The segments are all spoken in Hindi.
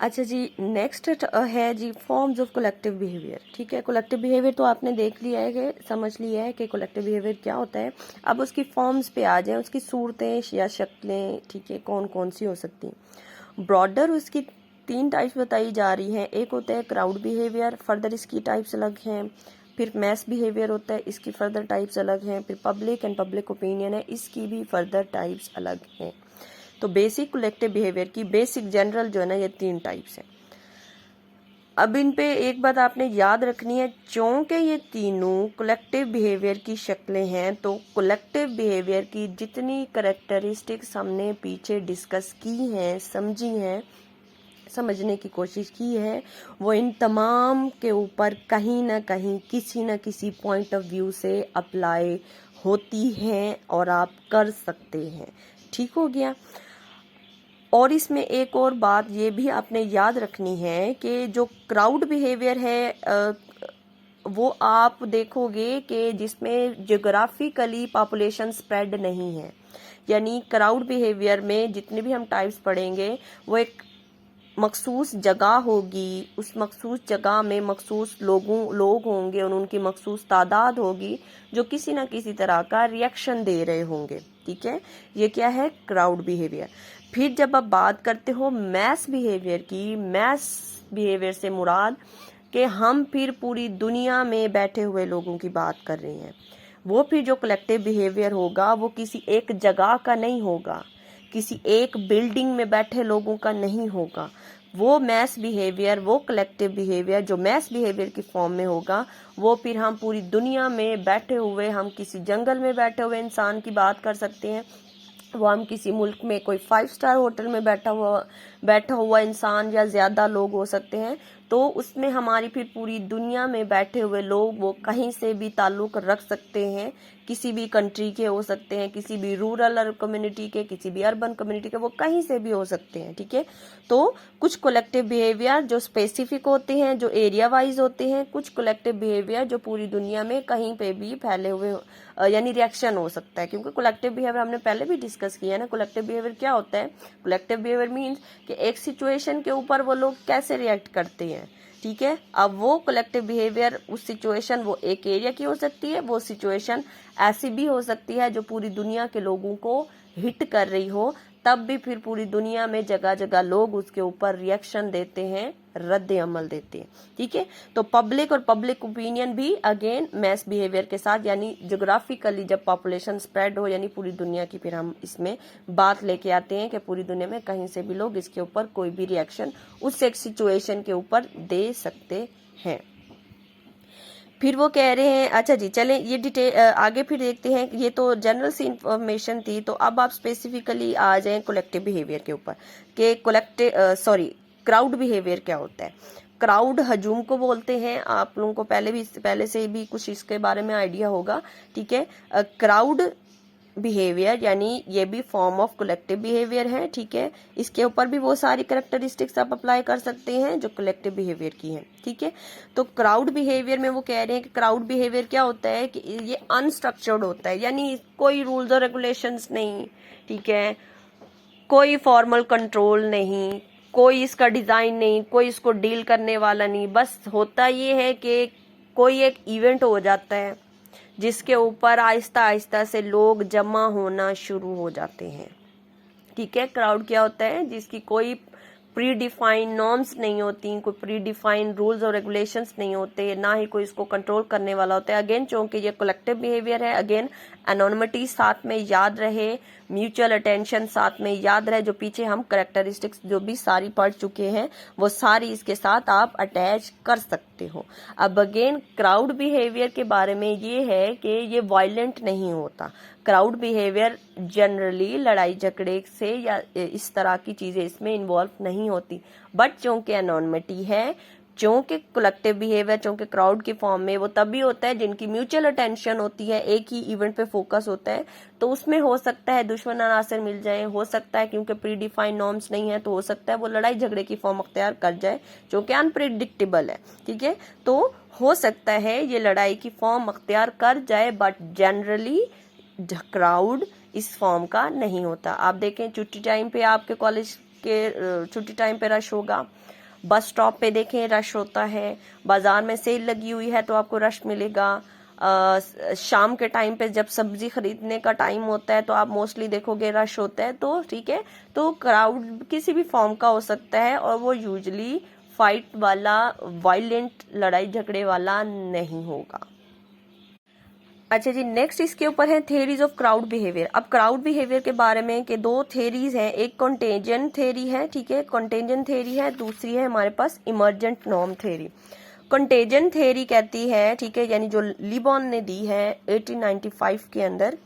अच्छा जी, नेक्स्ट है G forms of collective behaviour. ठीक है, कलेक्टिव बिहेवियर तो आपने देख लिया है, कि समझ लिया है कि कलेक्टिव बिहेवियर क्या होता है। अब उसकी फॉर्म्स पे आ जाए, उसकी सूरतें या शक्लें, ठीक है, कौन कौन सी हो सकती हैं। ब्रॉडर उसकी 3 टाइप्स बताई जा रही हैं। एक होता है क्राउड बिहेवियर, फर्दर इसकी टाइप्स अलग हैं। फिर मैस बिहेवियर होता है, इसकी फर्दर टाइप्स अलग हैं। फिर पब्लिक एंड पब्लिक ओपिनियन है, इसकी भी फर्दर टाइप्स अलग हैं। तो बेसिक कलेक्टिव बिहेवियर की बेसिक जनरल जो है ना, ये 3 टाइप्स हैं। अब इन पे एक बात आपने याद रखनी है, चूंकि ये तीनों कलेक्टिव बिहेवियर की शक्लें हैं, तो कलेक्टिव बिहेवियर की जितनी कैरेक्टरिस्टिक्स हमने पीछे डिस्कस की हैं, समझी हैं, समझने की कोशिश की है, वो इन तमाम के ऊपर कहीं ना कहीं किसी न किसी पॉइंट ऑफ व्यू से अप्लाई होती हैं और आप कर सकते हैं। ठीक हो गया। और इसमें एक और बात ये भी आपने याद रखनी है कि जो क्राउड बिहेवियर है, वो आप देखोगे कि जिसमें ज्योग्राफिकली पॉपुलेशन स्प्रेड नहीं है। यानी क्राउड बिहेवियर में जितने भी हम टाइप्स पढ़ेंगे, वो एक मखसूस जगह होगी, उस मखसूस जगह में मखसूस लोग होंगे और उनकी मखसूस तादाद होगी जो किसी न किसी तरह का रिएक्शन दे रहे होंगे। ठीक है, ये क्या है, क्राउड बिहेवियर। फिर जब आप बात करते हो मैस बिहेवियर की, मैस बिहेवियर से मुराद कि हम फिर पूरी दुनिया में बैठे हुए लोगों की बात कर रहे हैं। वो फिर जो कलेक्टिव बिहेवियर होगा, वो किसी एक जगह का नहीं होगा, किसी एक बिल्डिंग में बैठे लोगों का नहीं होगा। वो मैस बिहेवियर, वो कलेक्टिव बिहेवियर जो मैस बिहेवियर की फॉर्म में होगा, वो फिर हम पूरी दुनिया में बैठे हुए, हम किसी जंगल में बैठे हुए इंसान की बात कर सकते हैं, वो हम किसी मुल्क में कोई 5 स्टार होटल में बैठा हुआ इंसान या ज्यादा लोग हो सकते हैं। तो उसमें हमारी फिर पूरी दुनिया में बैठे हुए लोग वो कहीं से भी ताल्लुक रख सकते हैं, किसी भी कंट्री के हो सकते हैं, किसी भी रूरल कम्युनिटी के, किसी भी अर्बन कम्युनिटी के, वो कहीं से भी हो सकते हैं। ठीक है, तो कुछ कलेक्टिव बिहेवियर जो स्पेसिफिक होते हैं, जो एरिया वाइज होते हैं, कुछ कलेक्टिव बिहेवियर जो पूरी दुनिया में कहीं पे भी फैले हुए यानी रिएक्शन हो सकता है। क्योंकि कलेक्टिव बिहेवियर हमने पहले भी डिस्कस किया है ना, कलेक्टिव बिहेवियर क्या होता है। कलेक्टिव बिहेवियर मीन्स कि एक सिचुएशन के ऊपर वो लोग कैसे रिएक्ट करते हैं। ठीक है, अब वो कलेक्टिव बिहेवियर, उस सिचुएशन वो एक एरिया की हो सकती है, वो सिचुएशन ऐसी भी हो सकती है जो पूरी दुनिया के लोगों को हिट कर रही हो, तब भी फिर पूरी दुनिया में जगह जगह लोग उसके ऊपर रिएक्शन देते हैं, रद्द अमल देते हैं। ठीक है, तो पब्लिक और पब्लिक ओपिनियन भी अगेन मैस बिहेवियर के साथ, यानी ज्योग्राफिकली जब पॉपुलेशन स्प्रेड हो, यानी पूरी दुनिया की, फिर हम इसमें बात लेके आते हैं कि पूरी दुनिया में कहीं से भी लोग इसके ऊपर कोई भी रिएक्शन उस एक सिचुएशन के ऊपर दे सकते हैं। फिर वो कह रहे हैं, अच्छा जी चलें ये डिटेल आगे फिर देखते हैं। ये तो जनरल सी इंफॉर्मेशन थी, तो अब आप स्पेसिफिकली आ जाएं कलेक्टिव बिहेवियर के ऊपर कि क्राउड बिहेवियर क्या होता है। क्राउड हजूम को बोलते हैं, आप लोगों को पहले से भी कुछ इसके बारे में आइडिया होगा। ठीक है, क्राउड बिहेवियर यानी ये भी फॉर्म ऑफ कलेक्टिव बिहेवियर है। ठीक है, इसके ऊपर भी वो सारी कैरेक्टरिस्टिक्स आप अप्लाई कर सकते हैं जो कलेक्टिव बिहेवियर की हैं। ठीक है, तो क्राउड बिहेवियर में वो कह रहे हैं कि क्राउड बिहेवियर क्या होता है कि ये अनस्ट्रक्चर्ड होता है, यानी कोई रूल्स और रेगुलेशंस नहीं। ठीक है, कोई फॉर्मल कंट्रोल नहीं, कोई इसका डिजाइन नहीं, कोई इसको डील करने वाला नहीं। बस होता ये है कि कोई एक इवेंट हो जाता है जिसके ऊपर आहिस्ता आहिस्ता से लोग जमा होना शुरू हो जाते हैं। ठीक है, क्राउड क्या होता है, जिसकी कोई प्री डिफाइंड नॉर्म्स नहीं होती, कोई प्री डिफाइंड रूल्स और रेगुलेशंस नहीं होते, ना ही कोई इसको कंट्रोल करने वाला होता है। अगेन चूंकि ये कलेक्टिव बिहेवियर है, अगेन एनोनिमिटी साथ में याद रहे, म्यूचुअल अटेंशन साथ में याद रहे, जो पीछे हम कैरेक्टरिस्टिक्स जो भी सारी पढ़ चुके हैं वो सारी इसके साथ आप अटैच कर सकते हो। अब अगेन क्राउड बिहेवियर के बारे में ये है कि ये वायलेंट नहीं होता। क्राउड बिहेवियर जनरली लड़ाई झगड़े से या इस तरह की चीजें इसमें इन्वॉल्व नहीं होती, बट चूंकि एनोनिमिटी है, चूंकि कलेक्टिव बिहेवियर, चूंकि क्राउड की फॉर्म में, वो तभी होता है जिनकी म्यूचुअल अटेंशन होती है, एक ही इवेंट पे फोकस होता है। तो उसमें हो सकता है दुश्मन अनासर मिल जाए, हो सकता है क्योंकि प्री डिफाइंड नॉर्म्स नहीं है तो हो सकता है वो लड़ाई झगड़े की फॉर्म अख्तियार कर जाए, जो कि अनप्रिडिक्टेबल है। ठीक है, तो हो सकता है ये लड़ाई की फॉर्म अख्तियार कर जाए, बट जनरली क्राउड इस फॉर्म का नहीं होता। आप देखें छुट्टी टाइम पे आपके कॉलेज के छुट्टी टाइम पे रश होगा, बस स्टॉप पे देखें रश होता है, बाजार में सेल लगी हुई है तो आपको रश मिलेगा, शाम के टाइम पे जब सब्जी खरीदने का टाइम होता है तो आप मोस्टली देखोगे रश होता है। तो ठीक है, तो क्राउड किसी भी फॉर्म का हो सकता है और वो यूजुअली फाइट वाला, वायलेंट, लड़ाई झगड़े वाला नहीं होगा। अच्छा जी, नेक्स्ट इसके ऊपर है थेरीज ऑफ क्राउड बिहेवियर। अब क्राउड बिहेवियर के बारे में के दो थेरीज हैं, एक कंटेंजन थेरी है, ठीक है, कंटेंजन थेरी है, दूसरी है हमारे पास इमर्जेंट नॉर्म थेरी। कंटेंजन थेरी कहती है, ठीक है, यानी जो लिबॉन ने दी है 1895 के अंदर,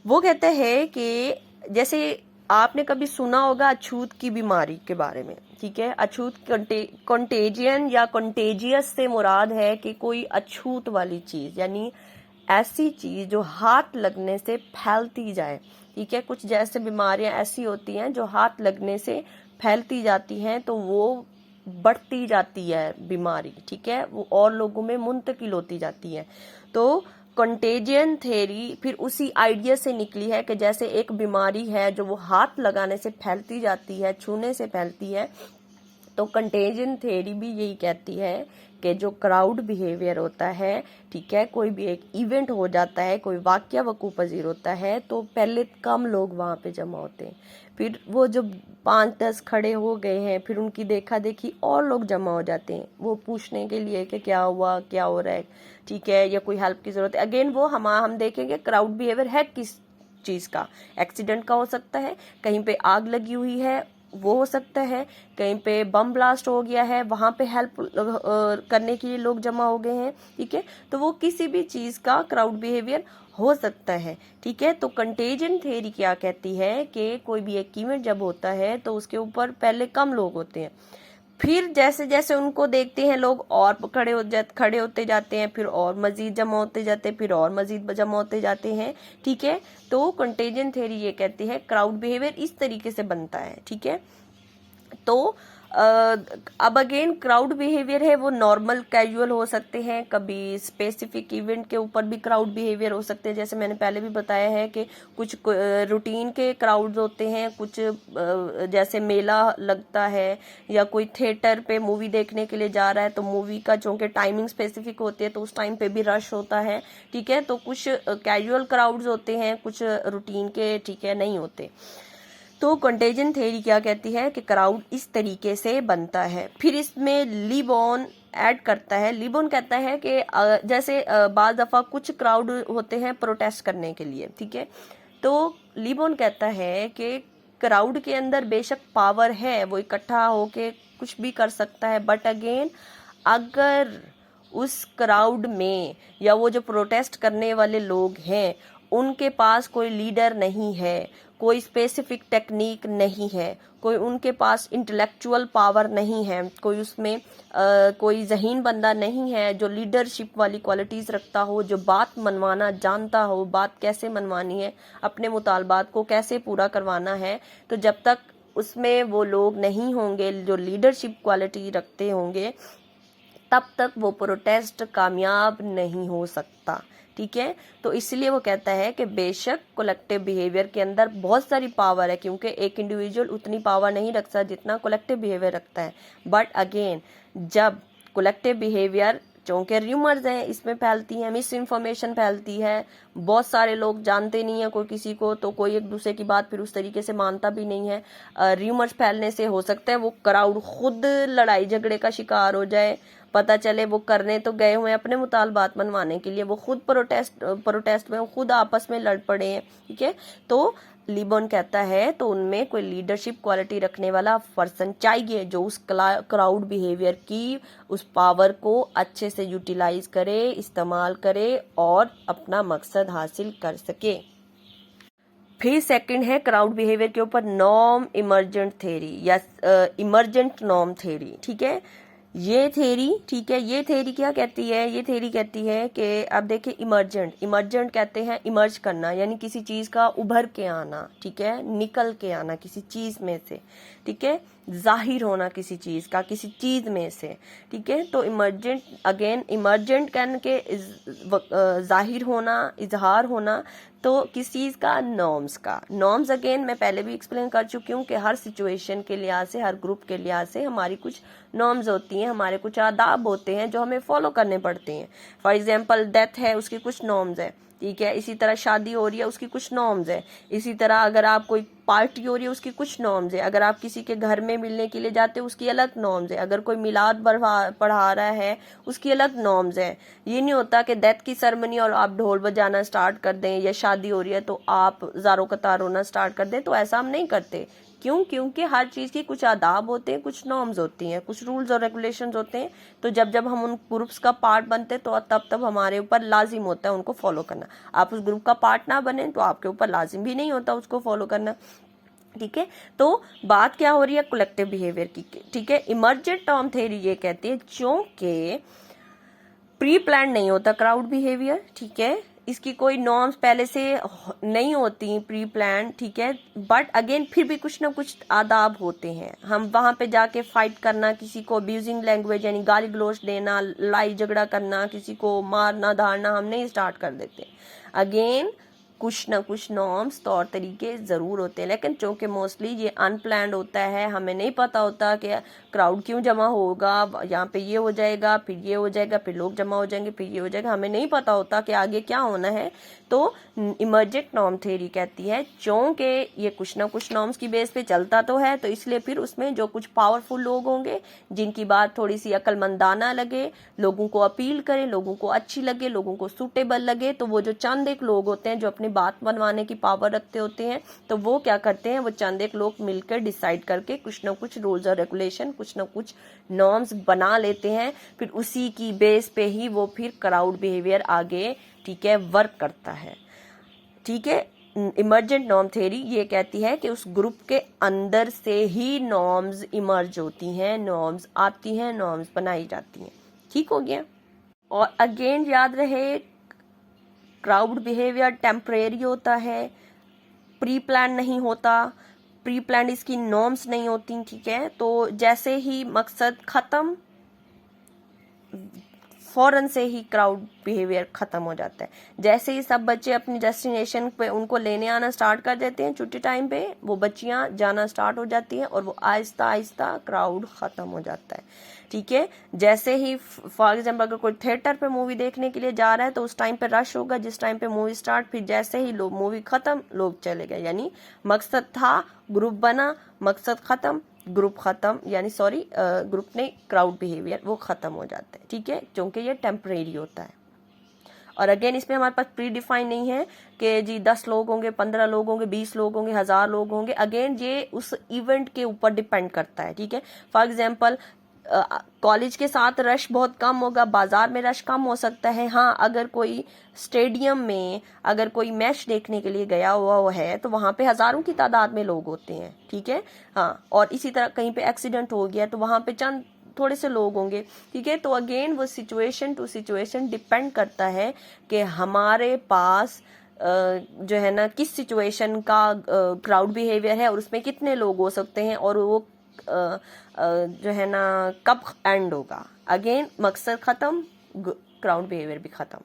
वो कहता है कि जैसे आपने कभी सुना होगा अछूत की बीमारी के बारे में, ठीक है, अछूत कंटेजियन या कंटेजियस से मुराद है कि कोई अछूत वाली चीज, यानी ऐसी चीज जो हाथ लगने से फैलती जाए, ठीक है, कुछ जैसे बीमारियां ऐसी होती हैं जो हाथ लगने से फैलती जाती हैं तो वो बढ़ती जाती है बीमारी, ठीक है, वो और लोगों में मुंतकिल होती जाती है। तो कंटेजियन थेरी फिर उसी आइडिया से निकली है कि जैसे एक बीमारी है जो वो हाथ लगाने से फैलती जाती है, छूने से फैलती है, तो कंटेजियन थेरी भी यही कहती है कि जो क्राउड बिहेवियर होता है, ठीक है, कोई भी एक इवेंट हो जाता है, कोई वाकया वकू पजीर होता है तो पहले कम लोग वहां पे जमा होते हैं, फिर वो जब 5-10 खड़े हो गए हैं फिर उनकी देखा देखी और लोग जमा हो जाते हैं, वो पूछने के लिए कि क्या हुआ, क्या हो रहा है, ठीक है, या कोई हेल्प की जरूरत है। अगेन वो हम देखेंगे क्राउड बिहेवियर है किस चीज का, एक्सीडेंट का हो सकता है, कहीं पे आग लगी हुई है वो हो सकता है, कहीं पे बम ब्लास्ट हो गया है वहां पे हेल्प करने के लिए लोग जमा हो गए हैं, ठीक है, तो वो किसी भी चीज का क्राउड बिहेवियर हो सकता है, ठीक है। तो कंटेजन थ्योरी क्या कहती है कि कोई भी एक इवेंट जब होता है तो उसके ऊपर पहले कम लोग होते हैं, फिर जैसे जैसे उनको देखते हैं लोग और खड़े होते जाते हैं, फिर और मजीद जमा होते जाते हैं, फिर और मजीद जमा होते जाते हैं, ठीक है। तो कंटेजन थ्योरी ये कहती है क्राउड बिहेवियर इस तरीके से बनता है, ठीक है। तो अब अगेन क्राउड बिहेवियर है वो नॉर्मल कैजुअल हो सकते हैं, कभी स्पेसिफिक इवेंट के ऊपर भी क्राउड बिहेवियर हो सकते हैं, जैसे मैंने पहले भी बताया है कि कुछ रूटीन के क्राउड्स होते हैं, कुछ जैसे मेला लगता है या कोई थिएटर पे मूवी देखने के लिए जा रहा है तो मूवी का चूंकि टाइमिंग स्पेसिफिक होती है तो उस टाइम पे भी रश होता है, ठीक है। तो कुछ कैजुअल क्राउड्स होते हैं, कुछ रूटीन के, ठीक है, नहीं होते। तो कंटेजन थ्योरी क्या कहती है कि क्राउड इस तरीके से बनता है। फिर इसमें लिबॉन ऐड करता है, लिबॉन कहता है कि जैसे बाज दफा कुछ क्राउड होते हैं प्रोटेस्ट करने के लिए, ठीक है, तो लिबॉन कहता है कि क्राउड के अंदर बेशक पावर है, वो इकट्ठा होके कुछ भी कर सकता है, बट अगेन अगर उस क्राउड में या वो जो प्रोटेस्ट करने वाले लोग हैं उनके पास कोई लीडर नहीं है, कोई स्पेसिफिक टेक्निक नहीं है, कोई उनके पास इंटेलेक्चुअल पावर नहीं है, कोई उसमें कोई जहीन बंदा नहीं है जो लीडरशिप वाली क्वालिटीज रखता हो, जो बात मनवाना जानता हो, बात कैसे मनवानी है, अपने मुतालबात को कैसे पूरा करवाना है, तो जब तक उसमें वो लोग नहीं होंगे जो लीडरशिप क्वालिटी रखते होंगे तब तक वो प्रोटेस्ट कामयाब नहीं हो सकता, ठीक है। तो इसलिए वो कहता है कि बेशक कलेक्टिव बिहेवियर के अंदर बहुत सारी पावर है, क्योंकि एक इंडिविजुअल उतनी पावर नहीं रखता जितना कलेक्टिव बिहेवियर रखता है, बट अगेन जब कलेक्टिव बिहेवियर चूंकि र्यूमर्स हैं इसमें फैलती है, मिस इन्फॉर्मेशन फैलती है, बहुत सारे लोग जानते नहीं है कोई किसी को, तो कोई एक दूसरे की बात फिर उस तरीके से मानता भी नहीं है। र्यूमर्स फैलने से हो सकता है वो क्राउड खुद लड़ाई झगड़े का शिकार हो जाए, पता चले वो करने तो गए हुए अपने मुतालबात मनवाने के लिए, वो खुद प्रोटेस्ट में वो खुद आपस में लड़ पड़े हैं, ठीक है। तो लिबॉन कहता है तो उनमें कोई लीडरशिप क्वालिटी रखने वाला पर्सन चाहिए जो उस क्राउड बिहेवियर की उस पावर को अच्छे से यूटिलाइज करे, इस्तेमाल करे और अपना मकसद हासिल कर सके। फिर सेकंड है क्राउड बिहेवियर के ऊपर नॉर्म इमर्जेंट थ्योरी या इमर्जेंट नॉर्म थ्योरी, ठीक है। ये थ्योरी, ठीक है, ये थ्योरी क्या कहती है, ये थ्योरी कहती है कि आप देखिए इमर्जेंट कहते हैं इमर्ज करना, यानी किसी चीज का उभर के आना, ठीक है, निकल के आना किसी चीज में से, ठीक है, जाहिर होना किसी चीज का किसी चीज में से, ठीक है। तो इमर्जेंट कहने के जाहिर होना, इजहार होना, तो किस चीज़ का? नॉर्म्स का। नॉर्म्स अगेन मैं पहले भी एक्सप्लेन कर चुकी हूँ कि हर सिचुएशन के लिहाज से, हर ग्रुप के लिहाज से हमारी कुछ नॉर्म्स होती हैं, हमारे कुछ आदाब होते हैं जो हमें फॉलो करने पड़ते हैं। फॉर एग्जाम्पल डेथ है, उसकी कुछ नॉर्म्स है, ठीक है। इसी तरह शादी हो रही है, उसकी कुछ नॉर्म्स है। इसी तरह अगर आप कोई पार्टी हो रही है, उसकी कुछ नॉर्म्स है। अगर आप किसी के घर में मिलने के लिए जाते हो, उसकी अलग नॉर्म्स है। अगर कोई मिलाद पढ़ा रहा है, उसकी अलग नॉर्म्स है। ये नहीं होता कि डेथ की सेरेमनी और आप ढोल बजाना स्टार्ट कर दें, या शादी हो रही है तो आप ज़ारो कतार रोना स्टार्ट कर दें। तो ऐसा हम नहीं करते। क्यों? क्योंकि हर चीज़ की कुछ आदाब होते हैं, कुछ नॉर्म्स होती हैं, कुछ रूल्स और रेगुलेशंस होते हैं। तो जब जब हम उन ग्रुप्स का पार्ट बनते हैं तो तब तब हमारे ऊपर लाजिम होता है उनको फॉलो करना। आप उस ग्रुप का पार्ट ना बने तो आपके ऊपर लाजिम भी नहीं होता उसको फॉलो करना, ठीक है। तो बात क्या हो रही है? कलेक्टिव बिहेवियर की, ठीक है। इमर्जेंट टर्म थ्योरी ये कहती है क्योंकि प्री प्लान नहीं होता क्राउड बिहेवियर, ठीक है। इसकी कोई नॉर्म्स पहले से नहीं होती प्री प्लान, ठीक है। बट अगेन फिर भी कुछ ना कुछ आदाब होते हैं। हम वहां पे जाके फाइट करना, किसी को अब्यूजिंग लैंग्वेज यानी गाली गलौज देना, लड़ाई झगड़ा करना, किसी को मारना धारना हम नहीं स्टार्ट कर देते। अगेन कुछ ना कुछ नॉर्म्स, तौर तरीके जरूर होते हैं, लेकिन चूंकि मोस्टली ये अनप्लान्ड होता है, हमें नहीं पता होता कि क्राउड क्यों जमा होगा, यहाँ पे ये हो जाएगा, फिर ये हो जाएगा, फिर लोग जमा हो जाएंगे, फिर ये हो जाएगा, हमें नहीं पता होता कि आगे क्या होना है। तो इमर्जेंट नॉर्म थ्योरी कहती है चूंकि ये कुछ ना कुछ नॉर्म्स की बेस पे चलता तो है, तो इसलिए फिर उसमें जो कुछ पावरफुल लोग होंगे, जिनकी बात थोड़ी सी अक्लमंदाना लगे, लोगों को अपील करे, लोगों को अच्छी लगे, लोगों को सूटेबल लगे, तो वो जो चंद एक लोग होते हैं जो अपनी बात बनवाने की पावर रखते होते हैं, तो वो क्या करते हैं? वो चंद एक लोग मिलकर डिसाइड करके कुछ ना कुछ रूल्स और रेगुलेशन, कुछ ना कुछ नॉर्म्स बना लेते हैं। फिर उसी की बेस पे ही वो फिर क्राउड बिहेवियर आगे, ठीक है, वर्क करता है, ठीक है। इमर्जेंट नॉर्म थ्योरी ये कहती है कि उस ग्रुप के अंदर से ही नॉर्म्स इमर्ज होती हैं, नॉर्म्स आती हैं, नॉर्म्स बनाई जाती हैं, ठीक हो गया। और अगेन याद रहे क्राउड बिहेवियर टेम्परेरी होता है, प्री प्लान नहीं होता, प्री प्लान इसकी नॉर्म्स नहीं होती, ठीक है। तो जैसे ही मकसद खत्म, फौरन से ही क्राउड बिहेवियर खत्म हो जाता है। जैसे ही सब बच्चे अपनी डेस्टिनेशन पे उनको लेने आना स्टार्ट कर देते हैं छुट्टी टाइम पे, वो बच्चियां जाना स्टार्ट हो जाती हैं और वो आहिस्ता आहिस्ता क्राउड खत्म हो जाता है, ठीक है। जैसे ही फॉर एग्जाम्पल अगर कोई थिएटर पे मूवी देखने के लिए जा रहा है तो उस टाइम पे रश होगा, जिस टाइम पे मूवी स्टार्ट, फिर जैसे ही लोग मूवी खत्म लोग चले गए, यानी मकसद था, ग्रुप बना, मकसद खत्म, ग्रुप खत्म, यानी सॉरी ग्रुप नहीं, क्राउड बिहेवियर वो खत्म हो जाता है, ठीक है, क्योंकि ये टेम्परेरी होता है। और अगेन इसमें हमारे पास प्री डिफाइन नहीं है कि जी 10 लोग होंगे, 15 लोग होंगे, 20 लोग होंगे, 1000 लोग होंगे। अगेन ये उस इवेंट के ऊपर डिपेंड करता है, ठीक है। फॉर एग्जाम्पल कॉलेज के साथ रश बहुत कम होगा, बाजार में रश कम हो सकता है। हाँ, अगर कोई स्टेडियम में अगर कोई मैच देखने के लिए गया हुआ है तो वहां पे हजारों की तादाद में लोग होते हैं, ठीक है। हाँ, और इसी तरह कहीं पे एक्सीडेंट हो गया तो वहां पे चंद थोड़े से लोग होंगे, ठीक है। तो अगेन वो सिचुएशन टू सिचुएशन डिपेंड करता है कि हमारे पास जो है ना किस सिचुएशन का क्राउड बिहेवियर है और उसमें कितने लोग हो सकते हैं और वो जो है ना कब एंड होगा। अगेन मकसद खत्म, क्राउड बिहेवियर भी खत्म।